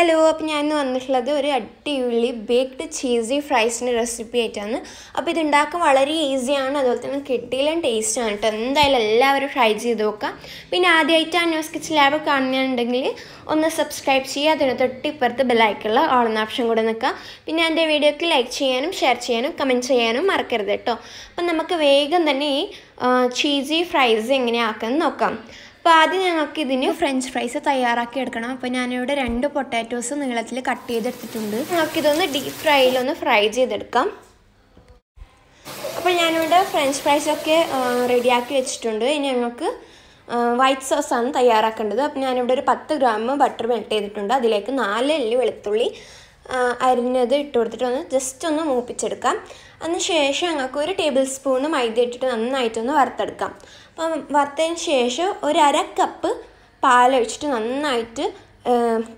Hello, അപ്പോൾ ഞാൻ ഇന്ന് വന്നിട്ടുള്ളത് ഒരു അടിപൊളി ബേക്ക്ഡ് ചീസി ഫ്രൈസിൻ്റെ റെസിപ്പി ആയിട്ടാണ്. അപ്പോൾ ഇത് ഉണ്ടാക്കാൻ വളരെ ഈസിയാണ്, അതുപോലെ തന്നെ കിട്ടിയിലും ടേസ്റ്റാണ് കേട്ടോ. എന്തായാലും എല്ലാവരും ട്രൈ ചെയ്ത് നോക്കാം. പിന്നെ ആദ്യമായിട്ടാണ് ന്യൂസ് കിച്ചൻ ലാബ് കാണുന്നുണ്ടെങ്കിൽ ഒന്ന് സബ്സ്ക്രൈബ് ചെയ്യുക. അതിന് തൊട്ടിപ്പുറത്ത് ബെല്ലൈക്കുള്ള ഓളുന്ന ഓപ്ഷൻ കൂടെ നിൽക്കുക. പിന്നെ എൻ്റെ വീഡിയോക്ക് ലൈക്ക് ചെയ്യാനും ഷെയർ ചെയ്യാനും കമൻറ്റ് ചെയ്യാനും മറക്കരുത് കേട്ടോ. അപ്പം നമുക്ക് വേഗം തന്നെ ഈ ചീസി ഫ്രൈസ് എങ്ങനെയാക്കാമെന്ന് നോക്കാം. അപ്പോൾ ആദ്യം ഞങ്ങൾക്ക് ഇതിന് ഫ്രഞ്ച് ഫ്രൈസ് തയ്യാറാക്കി എടുക്കണം. അപ്പോൾ ഞാനിവിടെ 2 പൊട്ടാറ്റോസ് നീളത്തിൽ കട്ട് ചെയ്തെടുത്തിട്ടുണ്ട്. നമുക്കിതൊന്ന് ഡീപ്പ് ഫ്രൈയിലൊന്ന് ഫ്രൈ ചെയ്തെടുക്കാം. അപ്പോൾ ഞാനിവിടെ ഫ്രഞ്ച് ഫ്രൈസൊക്കെ റെഡിയാക്കി വെച്ചിട്ടുണ്ട്. ഇനി ഞങ്ങൾക്ക് വൈറ്റ് സോസാണ് തയ്യാറാക്കേണ്ടത്. അപ്പോൾ ഞാനിവിടെ ഒരു 10 ഗ്രാം ബട്ടർ മെൽറ്റ് ചെയ്തിട്ടുണ്ട്. അതിലേക്ക് 4 അല്ലി വെളുത്തുള്ളി അരിഞ്ഞത് ഇട്ട് കൊടുത്തിട്ട് ജസ്റ്റ് ഒന്ന് മൂപ്പിച്ചെടുക്കാം. അതിനുശേഷം ഞങ്ങൾക്ക് ഒരു ടേബിൾ സ്പൂണ് മൈദ ഇട്ടിട്ട് നന്നായിട്ടൊന്ന് വറുത്തെടുക്കാം. അപ്പം വറുത്തതിന് ശേഷം ഒരു 1/2 കപ്പ് പാലൊഴിച്ചിട്ട് നന്നായിട്ട്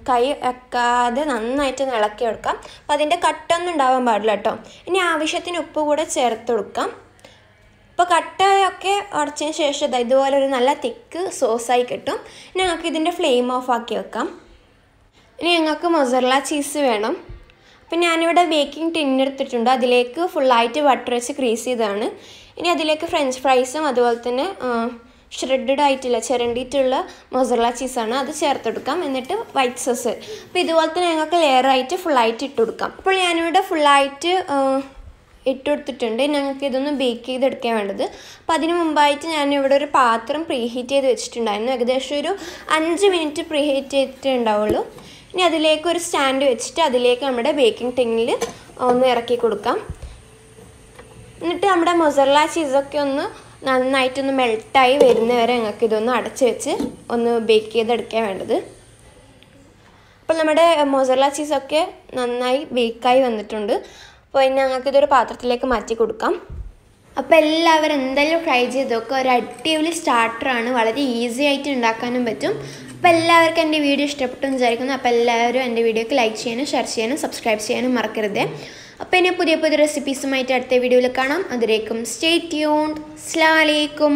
കൈ വെക്കാതെ നന്നായിട്ട് ഇളക്കി എടുക്കാം. അപ്പം അതിൻ്റെ കട്ടൊന്നും ഉണ്ടാവാൻ പാടില്ല കേട്ടോ. ഇനി ആവശ്യത്തിന് ഉപ്പ് കൂടെ ചേർത്ത് കൊടുക്കാം. ഇപ്പോൾ കട്ടയൊക്കെ ഉടച്ചതിന് ശേഷം ഇതുപോലെ ഒരു നല്ല തിക്ക് സോസായി കിട്ടും. ഇനി ഞങ്ങൾക്ക് ഇതിൻ്റെ ഫ്ലെയിം ഓഫ് ആക്കി വെക്കാം. ഇനി ഞങ്ങൾക്ക് മൊസറല്ല ചീസ് വേണം. അപ്പം ഞാനിവിടെ ബേക്കിംഗ് ടിന്നെടുത്തിട്ടുണ്ട്. അതിലേക്ക് ഫുള്ളായിട്ട് ബട്ടർ വെച്ച് ക്രീസ് ചെയ്തതാണ്. ഇനി അതിലേക്ക് ഫ്രഞ്ച് ഫ്രൈസും അതുപോലെ തന്നെ ഷ്രെഡഡ് ആയിട്ടുള്ള ചിരണ്ടിയിട്ടുള്ള മൊസറല്ല ചീസാണ്, അത് ചേർത്തെടുക്കാം. എന്നിട്ട് വൈറ്റ് സോസ്. അപ്പോൾ ഇതുപോലെ തന്നെ ഞങ്ങൾക്ക് ലെയറായിട്ട് ഫുള്ളായിട്ട് ഇട്ട് കൊടുക്കാം. അപ്പോൾ ഞാനിവിടെ ഫുള്ളായിട്ട് ഇട്ട് കൊടുത്തിട്ടുണ്ട്. ഞങ്ങൾക്ക് ഇതൊന്ന് ബേക്ക് ചെയ്തെടുക്കാൻ വേണ്ടത്. അപ്പോൾ അതിന് മുമ്പായിട്ട് ഞാനിവിടെ ഒരു പാത്രം പ്രീഹീറ്റ് ചെയ്ത് വെച്ചിട്ടുണ്ടായിരുന്നു. ഏകദേശം ഒരു 5 മിനിറ്റ് പ്രീഹീറ്റ് ചെയ്തിട്ടേ ഉണ്ടാവുള്ളൂ. ഇനി അതിലേക്ക് ഒരു സ്റ്റാൻഡ് വെച്ചിട്ട് അതിലേക്ക് നമ്മുടെ ബേക്കിംഗ് ടിന്നിൽ ഒന്ന് ഇറക്കി കൊടുക്കാം. എന്നിട്ട് നമ്മുടെ മൊസറല്ല ചീസൊക്കെ ഒന്ന് നന്നായിട്ടൊന്ന് മെൽട്ടായി വരുന്നവരെ ഞങ്ങൾക്ക് ഇതൊന്ന് അടച്ച് വെച്ച് ഒന്ന് ബേക്ക് ചെയ്തെടുക്കാൻ വേണ്ടത്. അപ്പോൾ നമ്മുടെ മൊസറല്ല ചീസൊക്കെ നന്നായി ബേക്കായി വന്നിട്ടുണ്ട്. അപ്പോൾ ഇനി ഞങ്ങൾക്കിതൊരു പാത്രത്തിലേക്ക് മാറ്റി കൊടുക്കാം. അപ്പോൾ എല്ലാവരും എന്തായാലും ട്രൈ ചെയ്ത് നോക്കുക. ഒരു അടിപൊളി സ്റ്റാർട്ടറാണ്, വളരെ ഈസി ആയിട്ട് ഉണ്ടാക്കാനും പറ്റും. അപ്പോൾ എല്ലാവർക്കും എൻ്റെ വീഡിയോ ഇഷ്ടപ്പെട്ടു എന്ന് വിചാരിക്കുന്നു. അപ്പോൾ എല്ലാവരും എൻ്റെ വീഡിയോക്ക് ലൈക്ക് ചെയ്യാനും ഷെയർ ചെയ്യാനും സബ്സ്ക്രൈബ് ചെയ്യാനും മറക്കരുത്. അപ്പോൾ ഇനി പുതിയ റെസിപ്പീസുമായിട്ട് അടുത്ത വീഡിയോയിൽ കാണാം. അതിലേക്കും സ്റ്റേ ട്യൂൺഡ്. അസ്സലാമു അലൈക്കും.